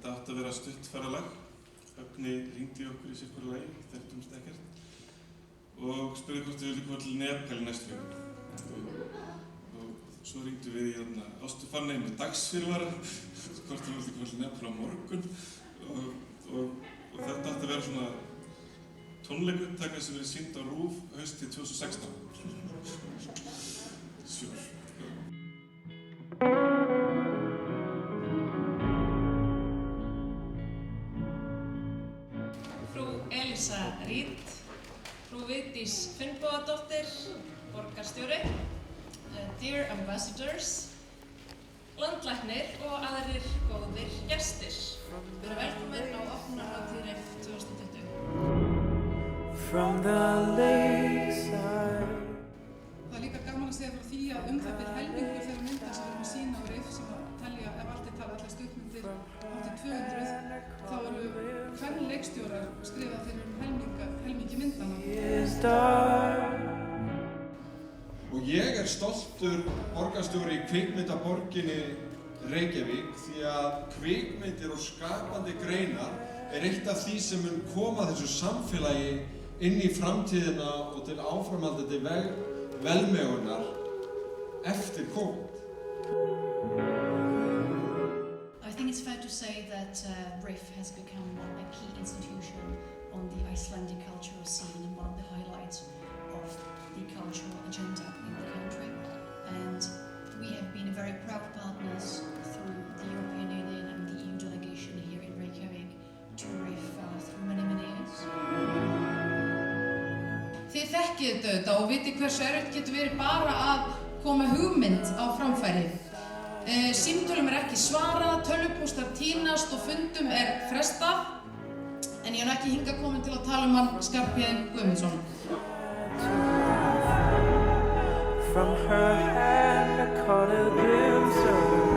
Þetta átti að vera stutt ferðalag. Högni hringdi okkur í sitthvoru lagi, þekktumst ekkert. Og spurði hvort við vildum koma til Nepal í næstu viku. Og svo hringdum við í Ástu Fanney með dagsfyrirvara, hvort við vildum koma til Nepal á morgun. Og þetta átti að vera svona tónleikupptaka sem verið sýnd á RÚV haustið 2016. Sure. Frú Elísa Reid, frú Vigdís Finnbogadóttir, borgarstjóri, dear ambassadors, landlæknir og aðrir góðir gestir. Við erum velkomin á opnunarhátíð REIF 2020. From the lakeside. Það er líka gaman að segja frá því að það bil helmingur þeirra mynda sem við erum að sýna á REIF sem að telja, ef allt er talað, allar stuttmyndir hátt í 200, þá eru kvenleikstjórar skrifað fyrir helmingi myndana. Og ég er stoltur borgarstjóri í kvikmyndaborginni Reykjavík því að kvikmyndir og skapandi greinar er eitt af því sem mun koma þessu samfélagi inn í framtíðina og til áframhaldandi velmegunar eftir COVID. I think it's fair to say that REIF has become a key institution on the Icelandic cultural scene and one of the highlights of the cultural agenda in the country. And we have been very proud partners through the European Union and the EU delegation here in Reykjavik to REIF through many years. Þið þekkið þetta auðvitað og vitið hversu erfitt getur verið bara að koma hugmynd á framfæri. Símtölum er ekki svarað, tölvupóstar tínast og fundum er frestað. En ég er ekki hingað komin til að tala hann Skarphéðin Guðmundsson. From her hand I caught a glimpse of